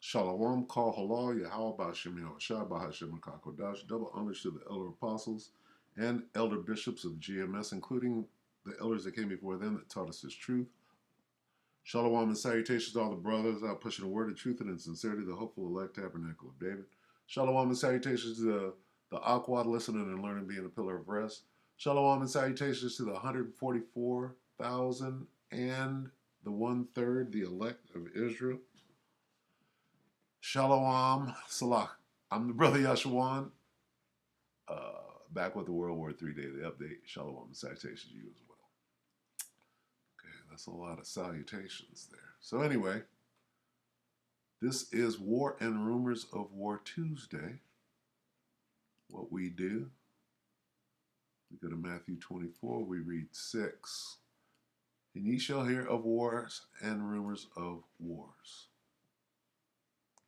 Shalom, Kal Halal, Yahweh Ba'Shem Yahushua Ba'Hashem Kakodash. Double honors to the elder apostles and elder bishops of GMS, including the elders that came before them that taught us this truth. Shalom and salutations to all the brothers out pushing the word of truth and in sincerity, the hopeful elect tabernacle of David. Shalom and salutations to the Aquad listening and learning, being a pillar of rest. Shalom and salutations to the 144,000 and the 1/3, the elect of Israel. Shalom, Salah. I'm the brother Yashawan, back with the World War III Daily Update. Shalom and salutations to you as well. Okay, that's a lot of salutations there. So anyway, this is War and Rumors of War Tuesday. What we do, we go to Matthew 24, we read 6. And ye shall hear of wars and rumors of wars.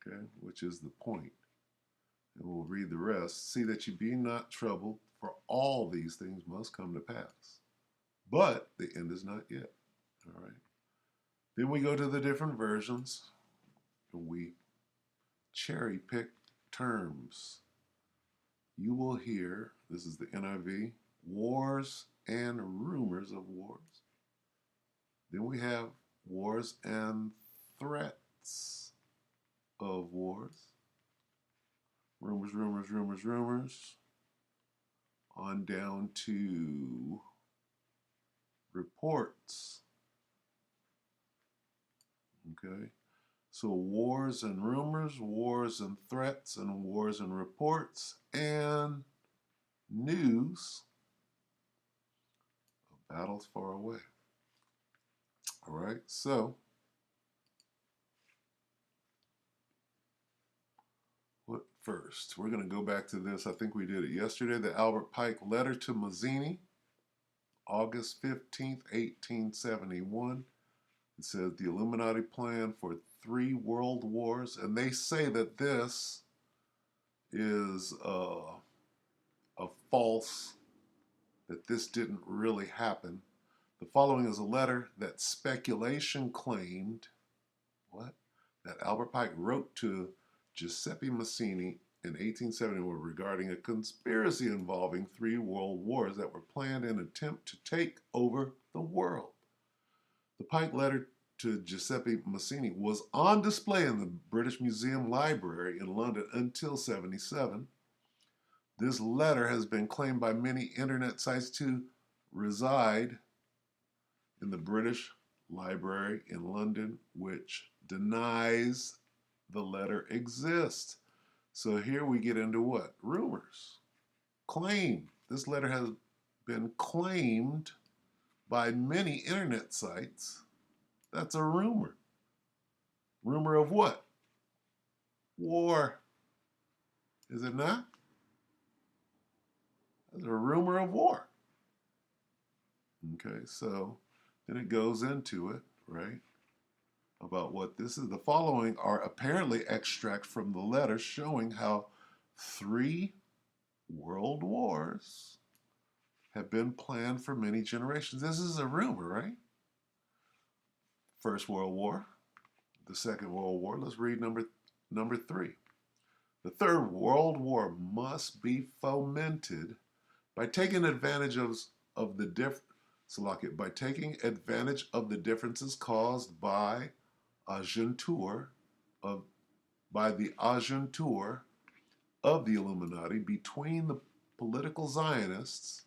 Okay, which is the point. And we'll read the rest. See that you be not troubled, for all these things must come to pass. But the end is not yet. All right. Then we go to the different versions, and we cherry pick terms. You will hear, this is the NIV, wars and rumors of wars. Then we have wars and threats of wars. Rumors, rumors, rumors, rumors. On down to reports. Okay. So wars and rumors, wars and threats, and wars and reports, and news of battles far away. All right. So what first? We're going to go back to this. I think we did it yesterday. The Albert Pike letter to Mazzini, August 15th, 1871. It says the Illuminati plan for 3 world wars. And they say that this is a false, that this didn't really happen. The following is a letter that speculation claimed, what? That Albert Pike wrote to Giuseppe Mazzini in 1871 regarding a conspiracy involving 3 world wars that were planned in an attempt to take over the world. The Pike letter to Giuseppe Mazzini was on display in the British Museum Library in London until 1977. This letter has been claimed by many internet sites to reside in the British Library in London, which denies the letter exists. So here we get into what? Rumors. Claim. This letter has been claimed by many internet sites. That's a rumor. Rumor of what? War. Is it not? That's a rumor of war. Okay, so then it goes into it, right? About what this is. The following are apparently extracts from the letter showing how 3 world wars have been planned for many generations. This is a rumor, right? First World War, the Second World War. Let's read number 3. The Third World War must be fomented by taking advantage of the differences caused by the agentur of the Illuminati between the political Zionists,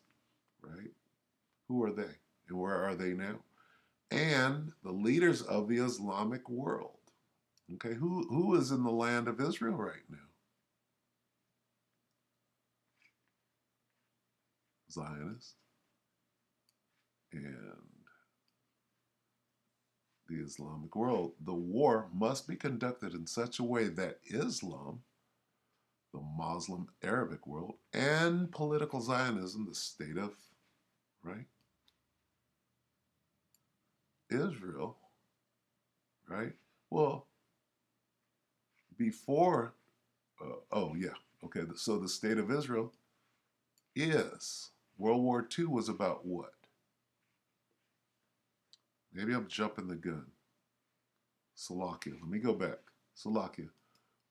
right? Who are they? And where are they now? And the leaders of the Islamic world. Okay, who is in the land of Israel right now? Zionists and the Islamic world. The war must be conducted in such a way that Islam, the Muslim Arabic world, and political Zionism, the state of, right, Israel, right? Well, before, so the state of Israel is, World War II was about what? Maybe I'm jumping the gun. Salakia. Let me go back. Salakia.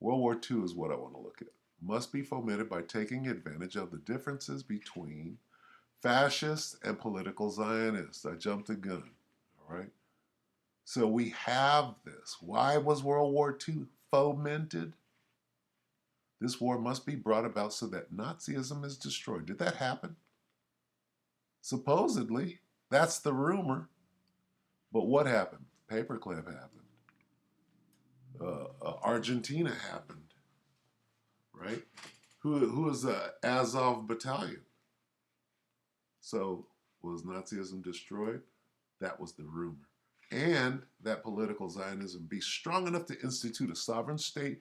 World War II is what I want to look at. Must be fomented by taking advantage of the differences between fascists and political Zionists. I jumped the gun. All right. So we have this. Why was World War II fomented? This war must be brought about so that Nazism is destroyed. Did that happen? Supposedly. That's the rumor. But what happened? Paperclip happened. Argentina happened. Right? Who is the Azov battalion? So was Nazism destroyed? That was the rumor. And that political Zionism be strong enough to institute a sovereign state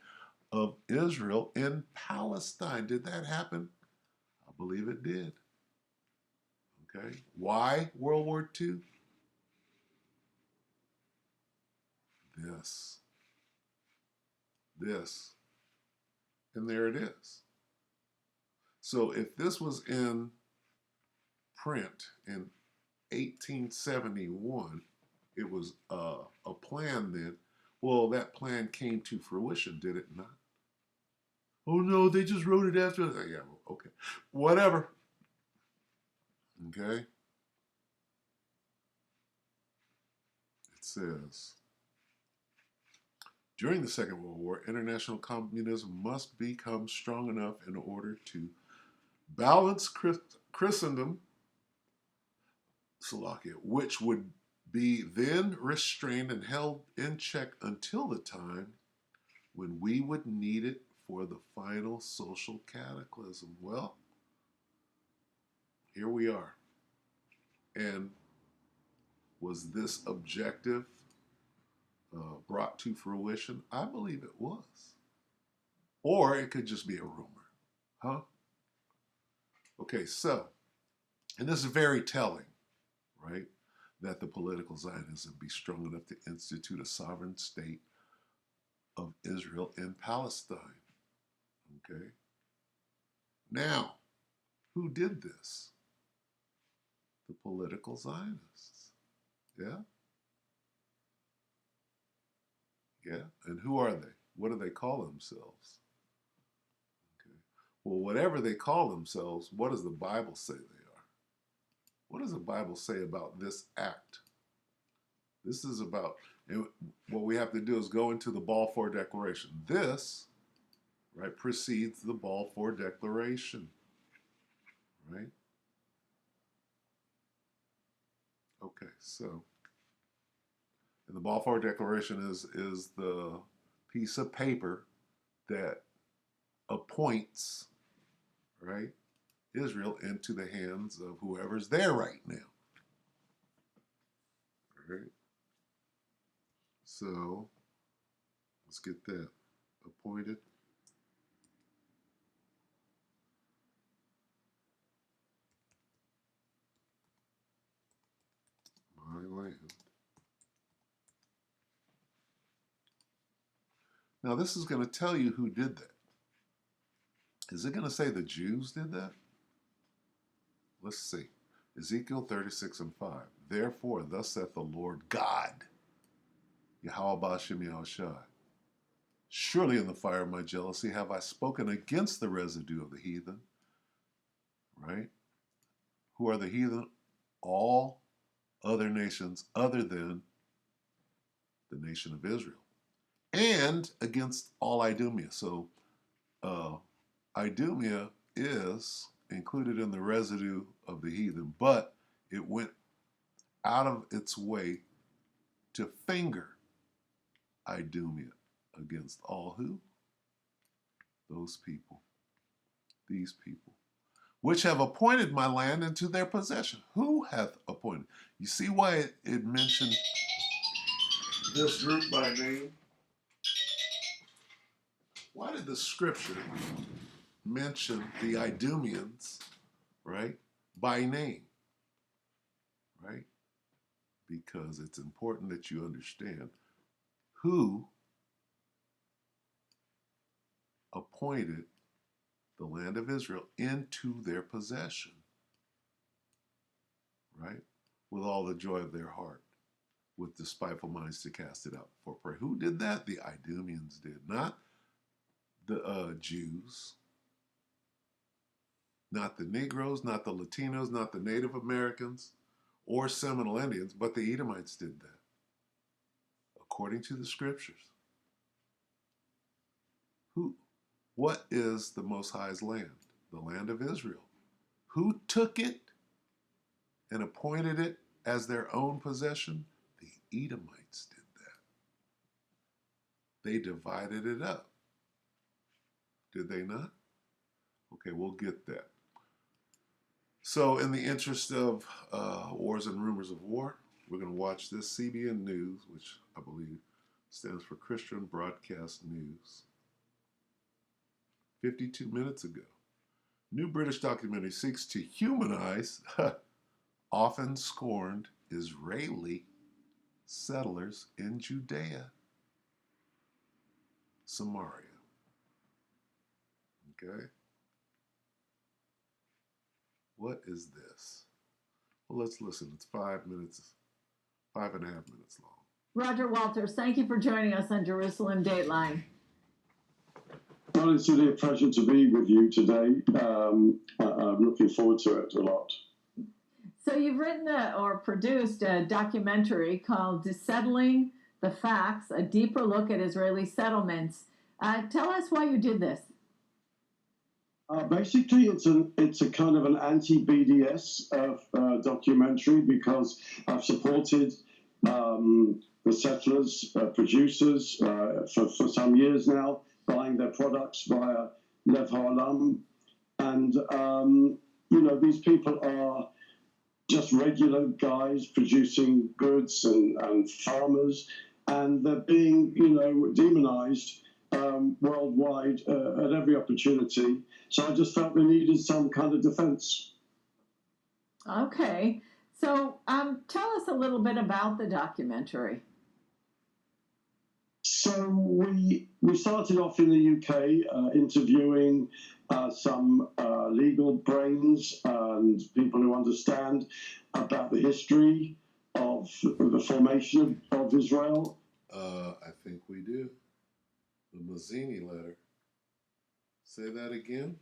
of Israel in Palestine. Did that happen? I believe it did. Okay. Why World War II? This. And there it is. So if this was in print in 1871, it was a plan then. Well, that plan came to fruition, did it not? Oh no, they just wrote it after. Yeah, okay. Whatever. Okay. It says, during the Second World War, international communism must become strong enough in order to balance Christendom, Slovakia, which would be then restrained and held in check until the time when we would need it for the final social cataclysm. Well, here we are. And was this objective brought to fruition? I believe it was. Or it could just be a rumor. Huh? Okay, so, and this is very telling, right? That the political Zionism be strong enough to institute a sovereign state of Israel in Palestine. Okay? Now, who did this? The political Zionists. Yeah? Yeah. And who are they? What do they call themselves? Okay. Well, whatever they call themselves, what does the Bible say they are? What does the Bible say about this act? This is about, and what we have to do is go into the Balfour Declaration. This, right, precedes the Balfour Declaration, right? Okay, so, and the Balfour Declaration is the piece of paper that appoints, right, Israel into the hands of whoever's there right now. All right? So, let's get that appointed. My land. Now, this is going to tell you who did that. Is it going to say the Jews did that? Let's see. Ezekiel 36 and 5. Therefore, thus saith the Lord God, Yahweh Bashem Yahushai. Surely in the fire of my jealousy have I spoken against the residue of the heathen. Right? Who are the heathen? All other nations other than the nation of Israel. And against all Idumea. So, Idumea is included in the residue of the heathen, but it went out of its way to finger Idumea against all who? Those people. These people. Which have appointed my land into their possession. Who hath appointed? You see why it mentioned this group by name? Why did the scripture mention the Idumeans, right, by name? Right? Because it's important that you understand who appointed the land of Israel into their possession, right? With all the joy of their heart, with despiteful minds to cast it out for prey. Who did that? The Idumeans did, not the Jews, not the Negroes, not the Latinos, not the Native Americans, or Seminole Indians, but the Edomites did that, according to the scriptures. Who? What is the Most High's land? The land of Israel. Who took it and appointed it as their own possession? The Edomites did that. They divided it up. Did they not? Okay, we'll get that. So, in the interest of wars and rumors of war, we're going to watch this CBN News, which I believe stands for Christian Broadcast News. 52 minutes ago. New British documentary seeks to humanize often scorned Israeli settlers in Judea, Samaria. Okay? What is this? Well, let's listen. It's 5 minutes, 5.5 minutes long. Roger Walters, thank you for joining us on Jerusalem Dateline. Well, it's really a pleasure to be with you today. I'm looking forward to it a lot. So you've written or produced a documentary called Desettling the Facts, a deeper look at Israeli settlements. Tell us why you did this. Basically, it's a kind of an anti-BDS documentary because I've supported the settlers, producers for some years now, buying their products via Lev Ha'olam. And, these people are just regular guys producing goods and farmers, and they're being, demonized worldwide at every opportunity. So I just felt they needed some kind of defense. Okay. So tell us a little bit about the documentary. So we started off in the UK interviewing some legal brains and people who understand about the history of the formation of Israel. I think we do. The Mazzini letter. Say that again.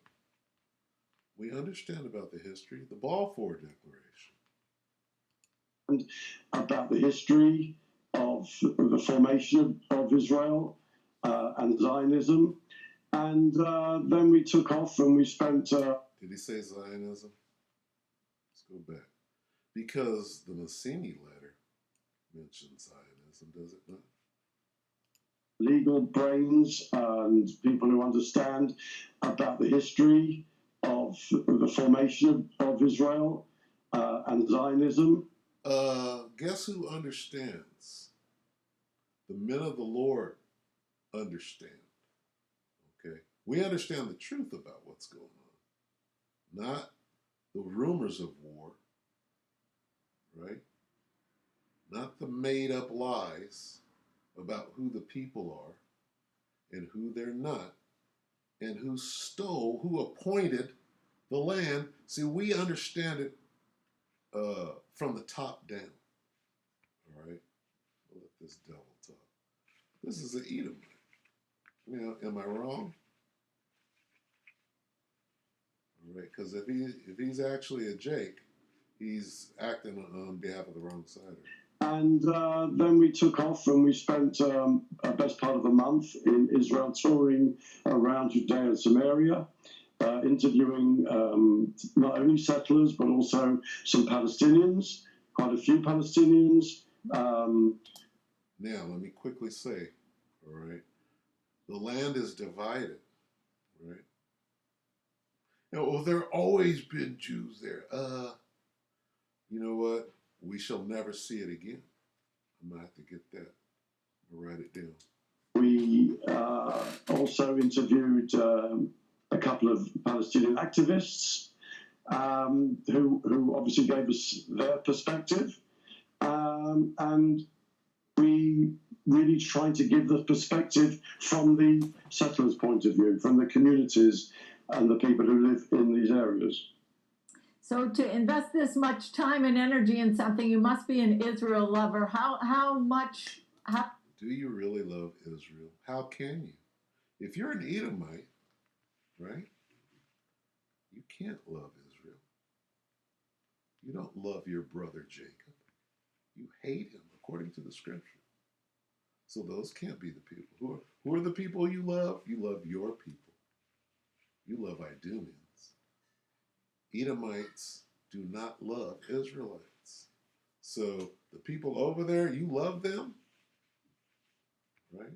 We understand about the history. The Balfour Declaration. And about the history of the formation of Israel and Zionism. And then we took off and we spent... Did he say Zionism? Let's go back. Because the Mazzini letter mentions Zionism, does it not? Legal brains and people who understand about the history of the formation of Israel and Zionism. Guess who understands? The men of the Lord understand. Okay? We understand the truth about what's going on, not the rumors of war, right? Not the made-up lies about who the people are and who they're not and who stole, who appointed the land. See, we understand it from the top down. All right? We'll let this devil talk. This is an Edomite. Am I wrong? All right, because if he's actually a Jake, he's acting on behalf of the wrong side. And then we took off and we spent a best part of a month in Israel touring around Judea and Samaria, interviewing not only settlers but also some Palestinians, quite a few Palestinians. Now, let me quickly say, all right, the land is divided, right? Well, there have always been Jews there. You know what? We shall never see it again. I'm going to have to get that. I'll write it down. We also interviewed a couple of Palestinian activists who obviously gave us their perspective. And we really tried to give the perspective from the settlers' point of view, from the communities and the people who live in these areas. So to invest this much time and energy in something, you must be an Israel lover. How much... Do you really love Israel? How can you? If you're an Edomite, right, you can't love Israel. You don't love your brother Jacob. You hate him according to the scripture. So those can't be the people. Who are the people you love? You love your people. You love Idumeans. Edomites do not love Israelites. So the people over there, you love them, right?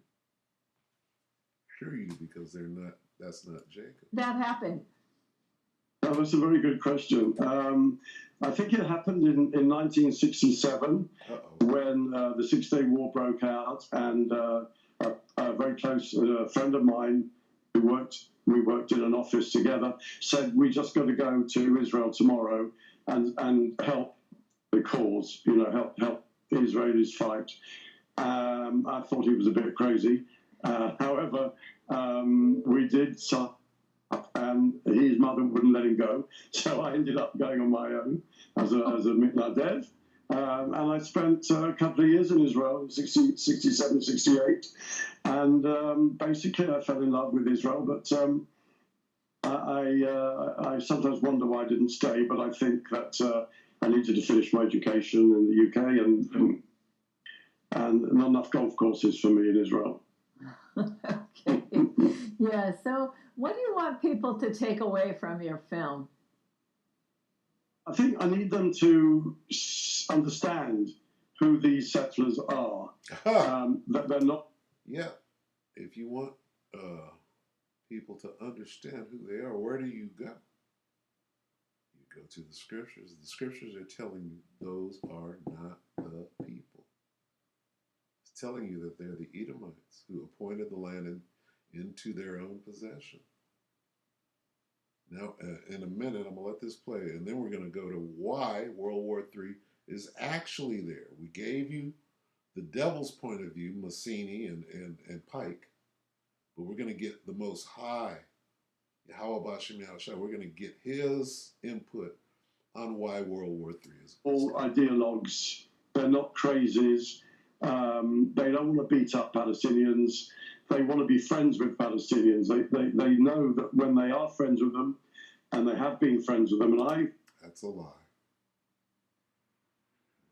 Sure you do, because they're not. That's not Jacob. That happened. That was a very good question. I think it happened in 1967 when the Six-Day War broke out, and a very close friend of mine we worked in an office together, said, we just got to go to Israel tomorrow and help the cause, help the Israelis fight. I thought he was a bit crazy. However, we did, and his mother wouldn't let him go, so I ended up going on my own as a mitnadev. And I spent a couple of years in Israel, 67, 68. And basically I fell in love with Israel, but I sometimes wonder why I didn't stay, but I think that I needed to finish my education in the UK and not enough golf courses for me in Israel. Okay. Yeah, so what do you want people to take away from your film? I think I need them to understand who these settlers are. That they're not. Yeah. If you want people to understand who they are, where do you go? You go to the scriptures. The scriptures are telling you those are not the people. It's telling you that they're the Edomites who appointed the land into their own possession. Now, in a minute, I'm going to let this play, and then we're going to go to why World War III is actually there. We gave you the devil's point of view, Massini and Pike, but we're going to get the Most High, Yahweh Bashem Yahushua. We're going to get his input on why World War III is. All ideologues. They're not crazies. They don't want to beat up Palestinians. They want to be friends with Palestinians. They know that when they are friends with them, and they have been friends with them, That's a lie.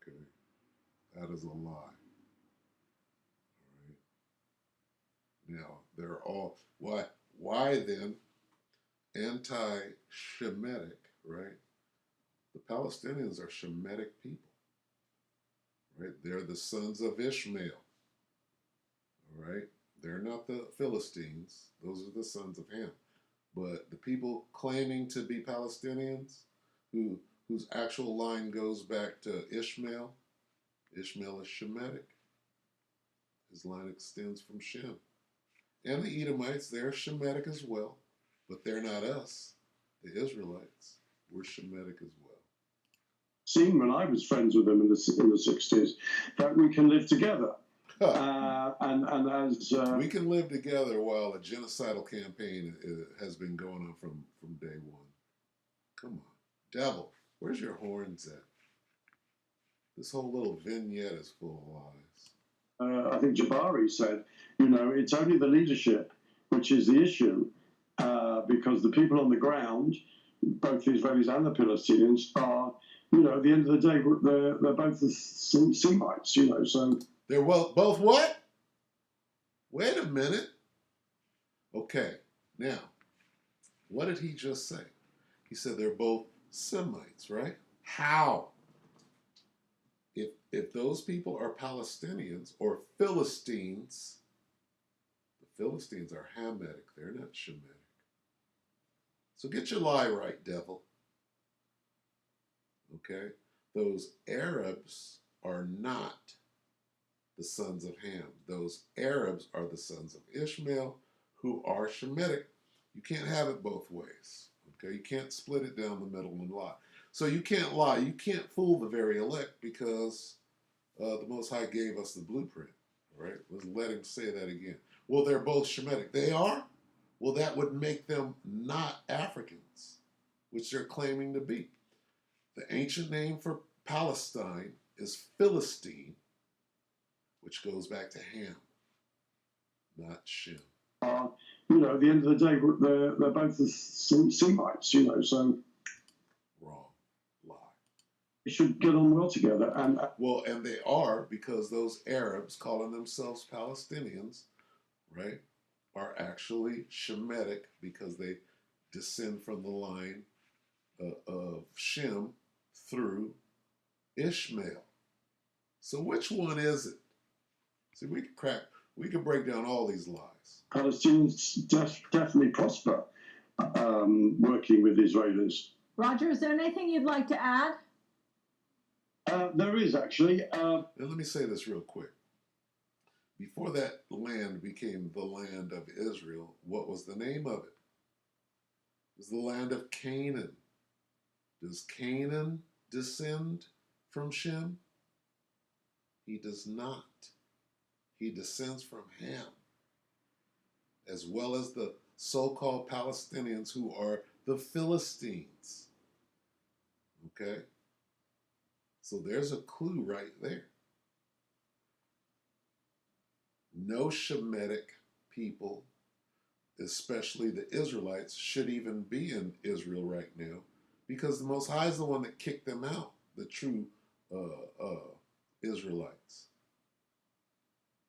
Okay. That is a lie. All right. Now, they're all, why then anti-Shemitic, right? The Palestinians are Shemitic people, right? They're the sons of Ishmael, all right? They're not the Philistines. Those are the sons of Ham. But the people claiming to be Palestinians, whose actual line goes back to Ishmael, Ishmael is Shemitic. His line extends from Shem. And the Edomites, they're Shemitic as well, but they're not us, the Israelites. We're Shemitic as well. seen when I was friends with them in the 60s, that we can live together. And as we can live together while a genocidal campaign has been going on from day one. Come on, devil, where's your horns at? This whole little vignette is full of lies. I think Jabari said, it's only the leadership which is the issue, because the people on the ground, both the Israelis and the Palestinians, are, at the end of the day, they're both the Semites, so. They're both what? Wait a minute. Okay, now, what did he just say? He said they're both Semites, right? How? If those people are Palestinians or Philistines, the Philistines are Hamitic. They're not Shemitic. So get your lie right, devil. Okay? Those Arabs are not the sons of Ham. Those Arabs are the sons of Ishmael, who are Shemitic. You can't have it both ways. Okay? You can't split it down the middle and lie. So you can't lie. You can't fool the very elect, because the Most High gave us the blueprint. All right? Let's let him say that again. Well, they're both Shemitic. They are? Well, that would make them not Africans, which they're claiming to be. The ancient name for Palestine is Philistine, which goes back to Ham, not Shem. at the end of the day, they're both the Semites, so Wrong. Lie. they should get on well together. And Well, and they are, because those Arabs calling themselves Palestinians, right, are actually Shemitic because they descend from the line of Shem through Ishmael. So which one is it? See, we can break down all these lies. Palestinians definitely prosper working with Israelis. Roger, is there anything you'd like to add? There is actually. Now, let me say this real quick. Before that land became the land of Israel, what was the name of it? It was the land of Canaan. Does Canaan descend from Shem? He does not. He descends from Ham, as well as the so-called Palestinians who are the Philistines. Okay? So there's a clue right there. No Shemitic people, especially the Israelites, should even be in Israel right now, because the Most High is the one that kicked them out, the true Israelites.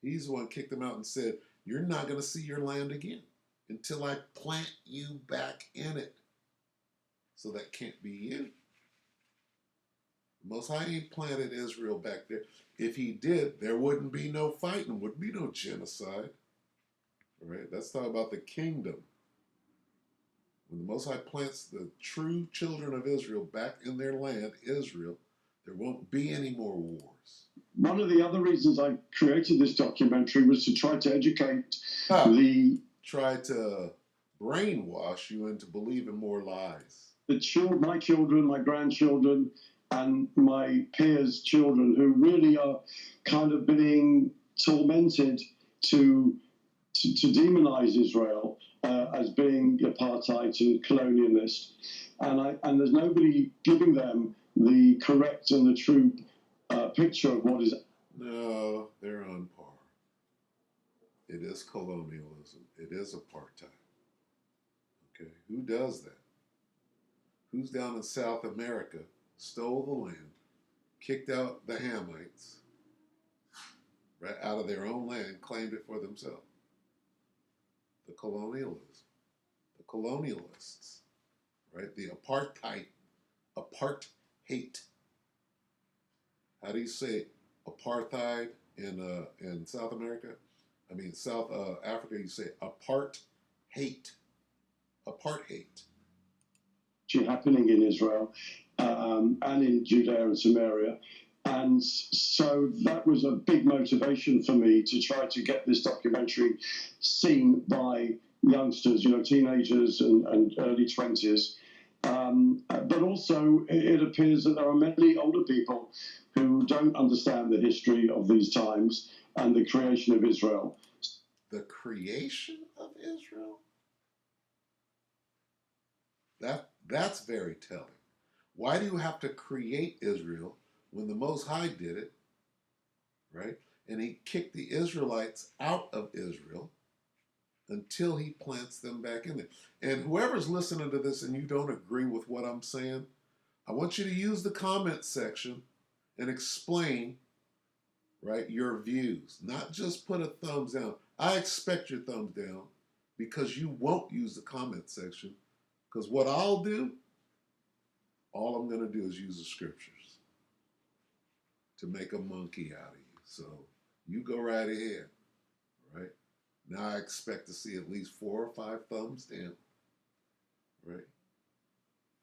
He's the one who kicked them out and said, you're not going to see your land again until I plant you back in it. So that can't be you. The Most High ain't planted Israel back there. If he did, there wouldn't be no fighting, wouldn't be no genocide. All right? Let's talk about the kingdom. When the Most High plants the true children of Israel back in their land, Israel, there won't be any more wars. One of the other reasons I created this documentary was to try to educate Try to brainwash you into believing more lies. My children, my grandchildren, and my peers' children who really are kind of being tormented to demonize Israel as being apartheid and colonialist. And there's nobody giving them the correct and the true picture of what is. No, they're on par. It is colonialism. It is apartheid. Okay, who does that? Who's down in South America, stole the land, kicked out the Hamites, right out of their own land, claimed it for themselves? The colonialism. The colonialists, right? The apartheid. How do you say apartheid in South America? I mean, South Africa, you say apartheid. Apartheid. Happening in Israel and in Judea and Samaria. And so that was a big motivation for me to try to get this documentary seen by youngsters, teenagers and early 20s. But also, it appears that there are many older people who don't understand the history of these times and the creation of Israel. The creation of Israel? That's very telling. Why do you have to create Israel when the Most High did it, right? And he kicked the Israelites out of Israel until he plants them back in there. And whoever's listening to this and you don't agree with what I'm saying, I want you to use the comment section and explain, right, your views. Not just put a thumbs down. I expect your thumbs down because you won't use the comment section. Because what I'll do, all I'm going to do is use the scriptures to make a monkey out of you. So you go right ahead, right? Now I expect to see at least 4 or 5 thumbs down, right?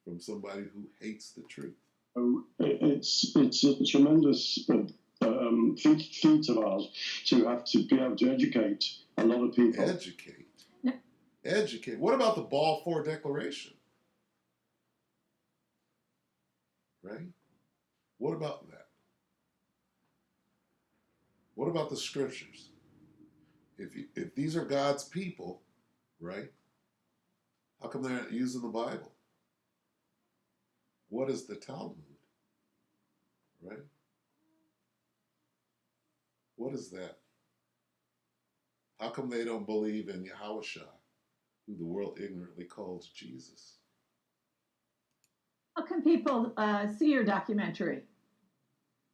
From somebody who hates the truth. So it's a tremendous feat of ours to have to be able to educate a lot of people. Educate. What about the Balfour Declaration? Right? What about that? What about the scriptures? If these are God's people, right? How come they're not using the Bible? What is the Talmud? Right? What is that? How come they don't believe in Yahushua? who the world ignorantly calls Jesus. How can people see your documentary?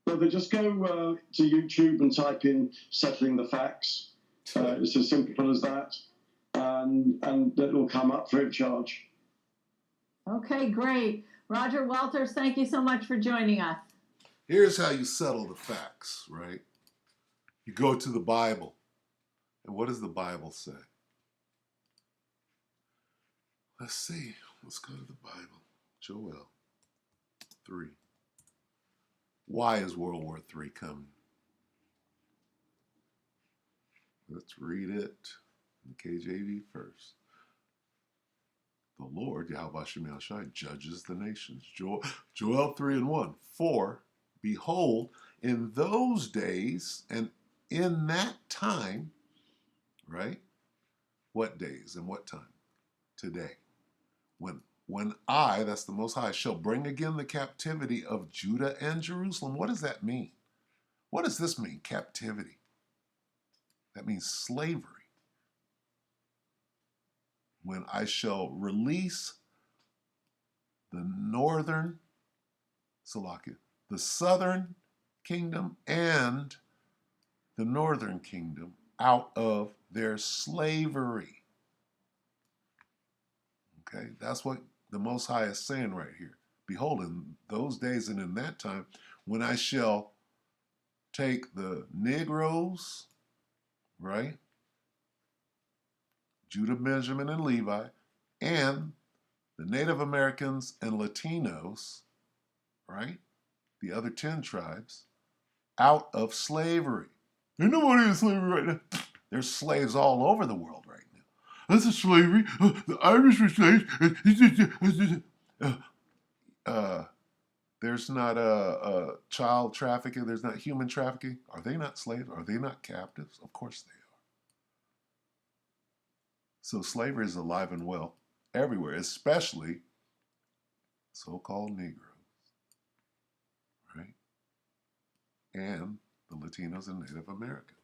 Well, they just go to YouTube and type in "Settling the Facts." It's as simple as that, and it will come up free of charge. Okay, great. Roger Walters, thank you so much for joining us. Here's how you settle the facts, right? You go to the Bible. And what does the Bible say? Let's see. Let's go to the Bible. Joel 3. Why is World War III coming? Let's read it in the KJV first. The Lord, Yahweh Shem Shai, judges the nations. Joel 3:1. For, behold, in those days and in that time, right? What days and what time? Today. When I, that's the Most High, shall bring again the captivity of Judah and Jerusalem. What does that mean? What does this mean, captivity? That means slavery. When I shall release the northern, Salakia, the southern kingdom and the northern kingdom out of their slavery. Okay, that's what the Most High is saying right here. Behold, in those days and in that time, when I shall take the Negroes, right, Judah, Benjamin, and Levi, and the Native Americans and Latinos, right, the other 10 tribes, out of slavery. Ain't nobody in slavery right now. There's slaves all over the world right now. That's a slavery. The Irish were slaves. There's not a child trafficking. There's not human trafficking. Are they not slaves? Are they not captives? Of course they are. So slavery is alive and well everywhere, especially so-called Negroes, right? And the Latinos and Native Americans.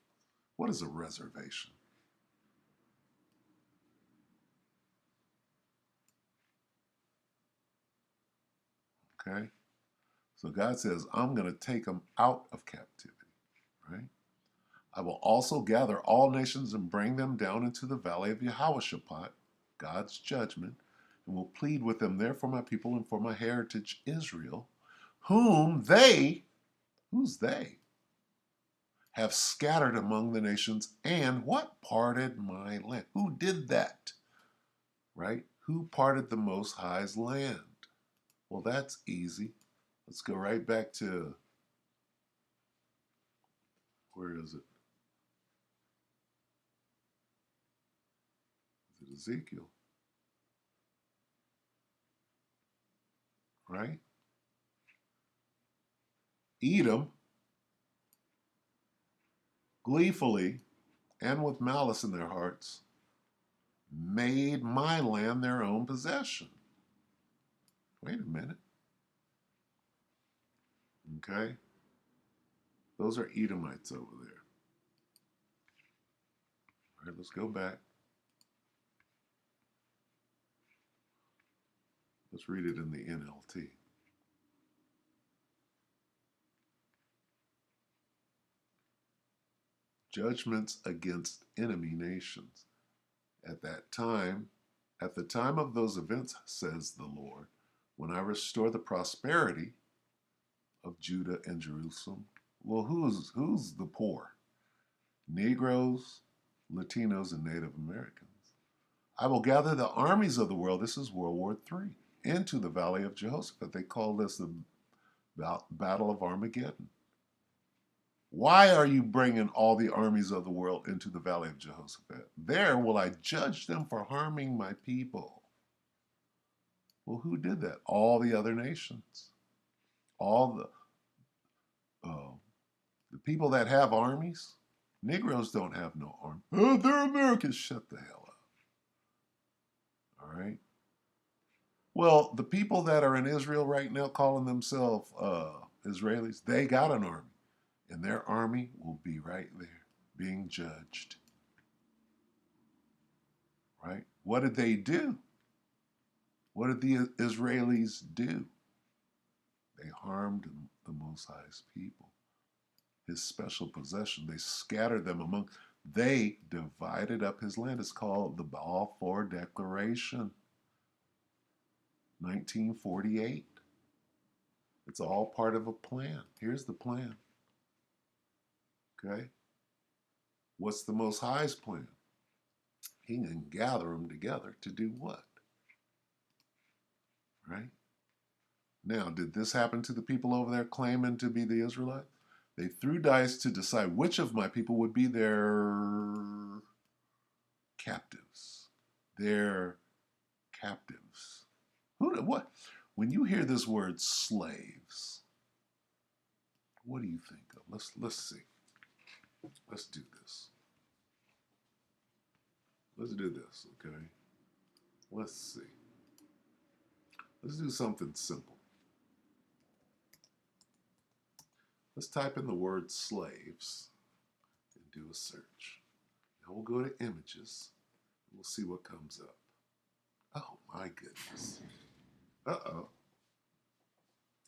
What is a reservation? Okay? So God says, I'm going to take them out of captivity, right? I will also gather all nations and bring them down into the valley of Jehoshaphat, God's judgment, and will plead with them there for my people and for my heritage Israel, whom they, who's they? Have scattered among the nations and what? Parted my land. Who did that? Right? Who parted the Most High's land? Well, that's easy. Let's go right back to, where is it? Is it Ezekiel? Right? Edom, gleefully and with malice in their hearts, made my land their own possession. Wait a minute. Okay? Those are Edomites over there. All right, let's go back. Let's read it in the NLT. Judgments against enemy nations. At the time of those events, says the Lord, when I restore the prosperity of Judah and Jerusalem. Well, who's the poor? Negroes, Latinos, and Native Americans. I will gather the armies of the world, this is World War III, into the valley of Jehoshaphat. They call this the Battle of Armageddon. Why are you bringing all the armies of the world into the valley of Jehoshaphat? There will I judge them for harming my people. Well, who did that? All the other nations. All the people that have armies. Negroes don't have no army. Oh, they're Americans. Shut the hell up. All right? Well, the people that are in Israel right now calling themselves Israelis, they got an army. And their army will be right there being judged. Right? what did they do? What did the Israelis do? They harmed the Most High's people, his special possession. They scattered them among, they divided up his land. It's called the Balfour Declaration, 1948. It's all part of a plan. Here's the plan. Okay? What's the Most High's plan? He can gather them together to do what? Right? Now, did this happen to the people over there claiming to be the Israelites? They threw dice to decide which of my people would be their captives. Their captives. What? When you hear this word slaves, what do you think of? Let's see. Let's do this. Let's do this, okay? Let's see. Let's do something simple. Let's type in the word slaves and do a search. Now we'll go to images and we'll see what comes up. Oh my goodness. Uh-oh.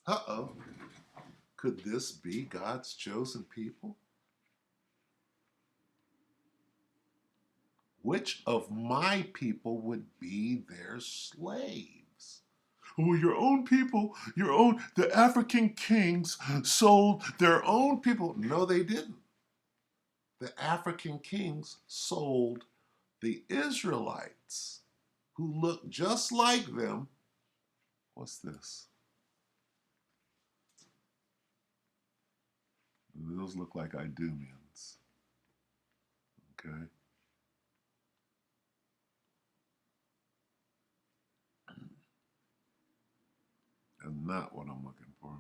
Uh-oh. Could this be God's chosen people? Which of my people would be their slaves? Oh, your own people, the African kings sold their own people. No, they didn't. The African kings sold the Israelites who looked just like them. What's this? Those look like Idumeans. Okay. That's not what I'm looking for.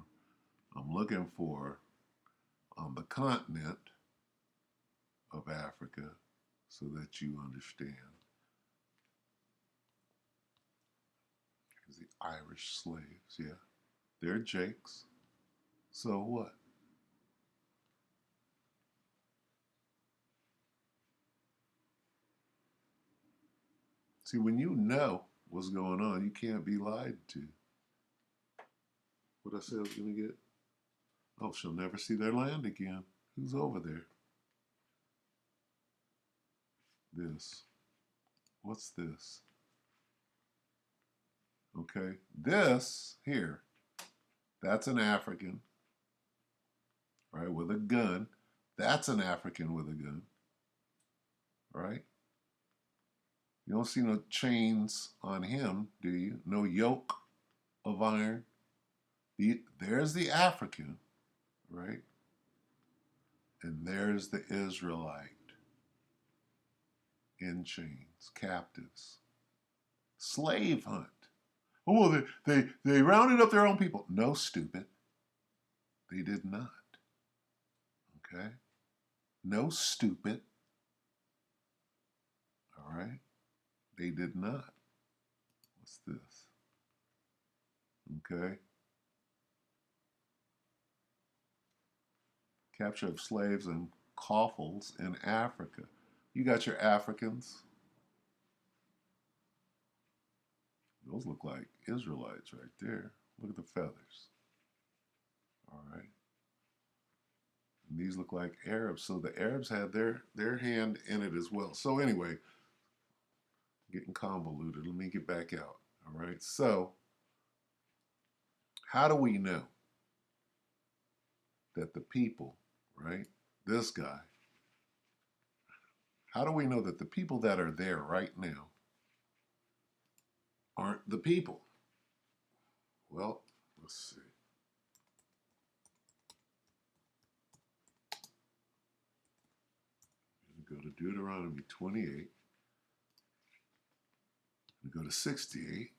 I'm looking for on the continent of Africa so that you understand. Here's the Irish slaves, yeah. They're Jakes. So what? See, when you know what's going on, you can't be lied to. What I said I was going to get? Oh, she'll never see their land again. Who's over there? This. What's this? Okay. This here, that's an African, right, with a gun. That's an African with a gun, right? You don't see no chains on him, do you? No yoke of iron. There's the African, right? And there's the Israelite in chains, captives. Slave hunt. Oh, well, they rounded up their own people. No, stupid. They did not. Okay? No, stupid. All right? They did not. What's this? Okay? Capture of slaves and coffles in Africa. You got your Africans. Those look like Israelites right there. Look at the feathers. All right. And these look like Arabs. So the Arabs had their hand in it as well. So anyway, getting convoluted. Let me get back out. All right. So how do we know that the people, right? This guy. How do we know that the people that are there right now aren't the people? Well, let's see. Go to Deuteronomy 28. We go to 68.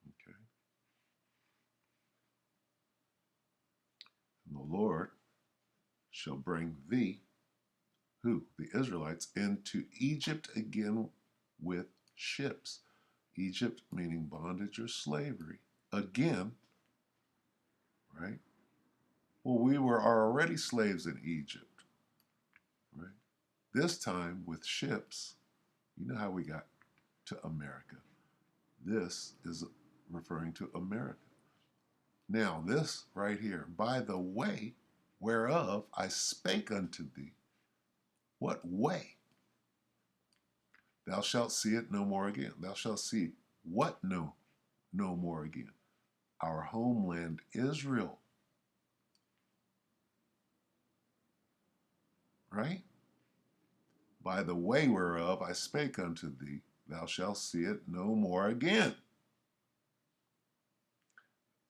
Okay. And the Lord shall bring thee, who? The Israelites, into Egypt again with ships. Egypt meaning bondage or slavery. Again, right? Well, we were already slaves in Egypt, right? This time with ships. You know how we got to America. This is referring to America. Now, this right here, by the way whereof I spake unto thee. What way? Thou shalt see it no more again. Thou shalt see what no more again. Our homeland, Israel. Right? By the way whereof I spake unto thee, thou shalt see it no more again.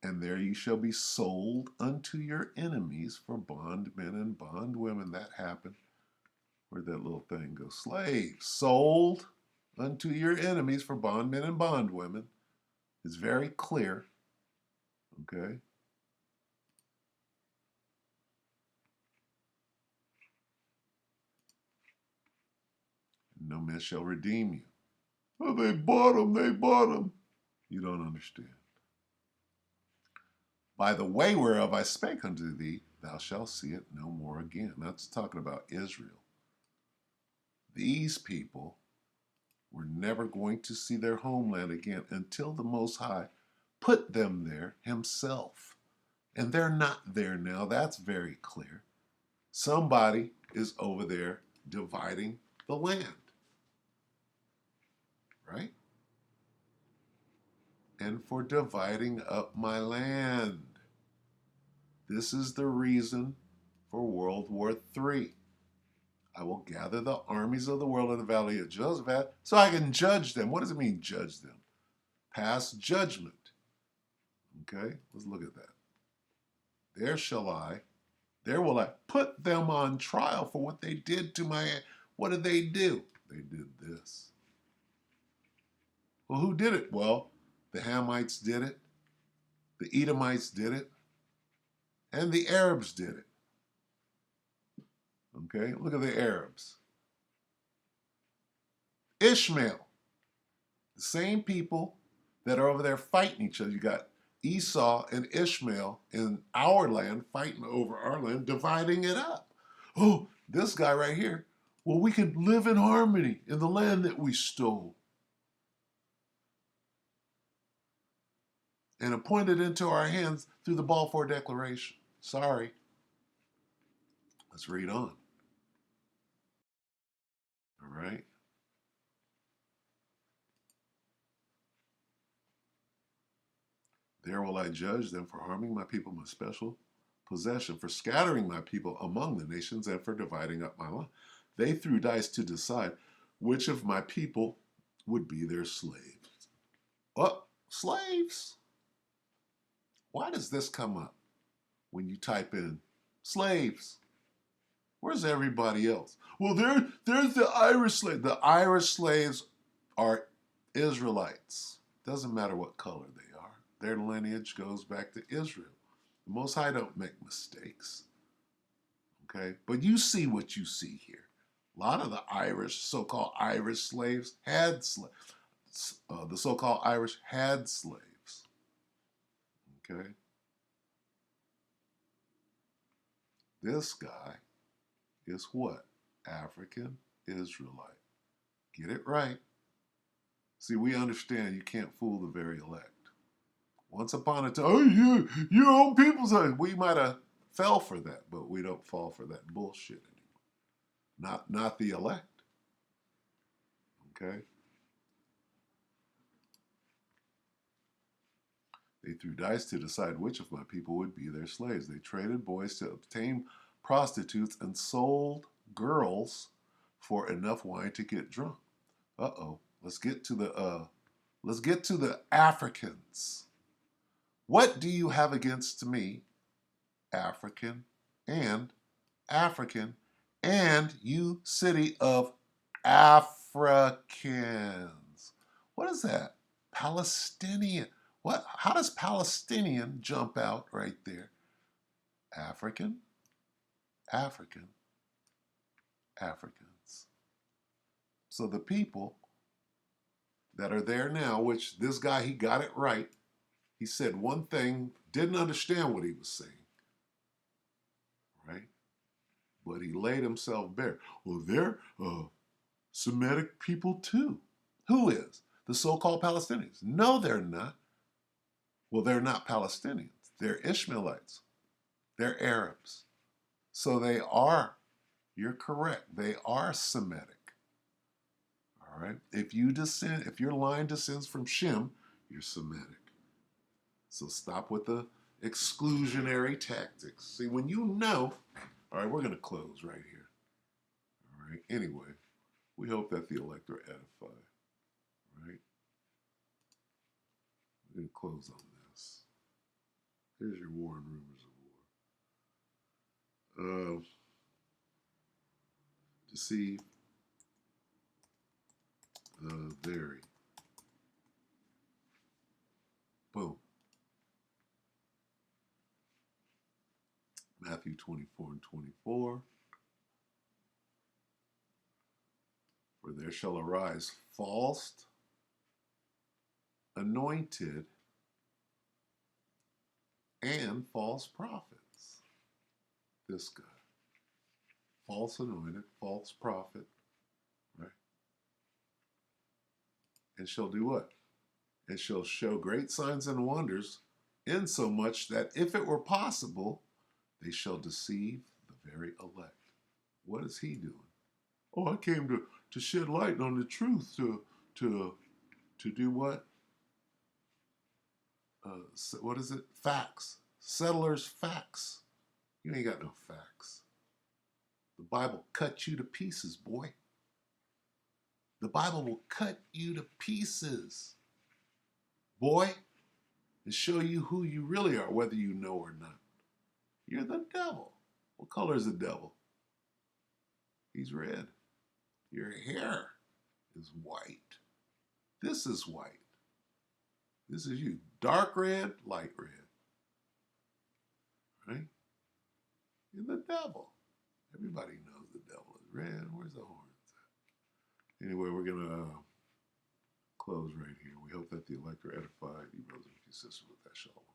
And there ye shall be sold unto your enemies for bondmen and bondwomen. That happened. Where'd that little thing go? Slaves. Sold unto your enemies for bondmen and bondwomen. It's very clear. Okay? No man shall redeem you. Oh, they bought him. They bought him. You don't understand. By the way whereof I spake unto thee, thou shalt see it no more again. That's talking about Israel. These people were never going to see their homeland again until the Most High put them there himself. And they're not there now. That's very clear. Somebody is over there dividing the land. Right? And for dividing up my land. This is the reason for World War III. I will gather the armies of the world in the valley of Josaphat so I can judge them. What does it mean, judge them? Pass judgment. Okay, let's look at that. There will I put them on trial for what they did to my, what did they do? They did this. Well, who did it? Well, the Hamites did it, the Edomites did it, and the Arabs did it. Okay, look at the Arabs. Ishmael, the same people that are over there fighting each other. You got Esau and Ishmael in our land fighting over our land, dividing it up. Oh, this guy right here. Well, we could live in harmony in the land that we stole and appointed into our hands through the Balfour Declaration. Sorry. Let's read on. All right. There will I judge them for harming my people, my special possession, for scattering my people among the nations, and for dividing up my land. They threw dice to decide which of my people would be their slaves. Oh, slaves. Why does this come up when you type in slaves? Where's everybody else? Well, there's the Irish slaves. The Irish slaves are Israelites. Doesn't matter what color they are. Their lineage goes back to Israel. The Most High don't make mistakes. Okay? But you see what you see here. A lot of the Irish, so-called Irish slaves, had slaves. The so-called Irish had slaves. Okay? This guy is what? African Israelite. Get it right. See, we understand you can't fool the very elect. Once upon a time, oh, your own people's, we might have fell for that, but we don't fall for that bullshit anymore. Not the elect. Okay? They threw dice to decide which of my people would be their slaves. They traded boys to obtain prostitutes and sold girls for enough wine to get drunk. Uh-oh. Let's get to the Africans. What do you have against me, African and African, and you city of Africans? What is that? Palestinian. What? How does Palestinian jump out right there? African, African, Africans. So the people that are there now, which this guy, he got it right. He said one thing, didn't understand what he was saying, right? But he laid himself bare. Well, they're Semitic people too. Who is? the so-called Palestinians. No, they're not. Well, they're not Palestinians. They're Ishmaelites. They're Arabs. So they are, you're correct, they are Semitic. All right? If your line descends from Shem, you're Semitic. So stop with the exclusionary tactics. See, when you know, all right, we're going to close right here. All right, anyway, we hope that the elect are edified. All right? We're going to close on this. Here's your war and rumors of war. Deceive, vary. Boom. Matthew 24 and 24. For there shall arise false, anointed, and false prophets. This guy. False anointed, false prophet, right? And shall do what? And shall show great signs and wonders, insomuch that if it were possible, they shall deceive the very elect. What is he doing? Oh, I came to shed light on the truth, to do what? What is it? Facts. Settlers' facts. You ain't got no facts. The Bible cut you to pieces, boy. The Bible will cut you to pieces, boy, and show you who you really are, whether you know or not. You're the devil. What color is the devil? He's red. Your hair is white. This is white. This is you. Dark red, light red. Right? You're the devil. Everybody knows the devil is red. Where's the horns at? Anyway, we're going to close right here. We hope that the elect are edified. You brothers and sisters with that shalom.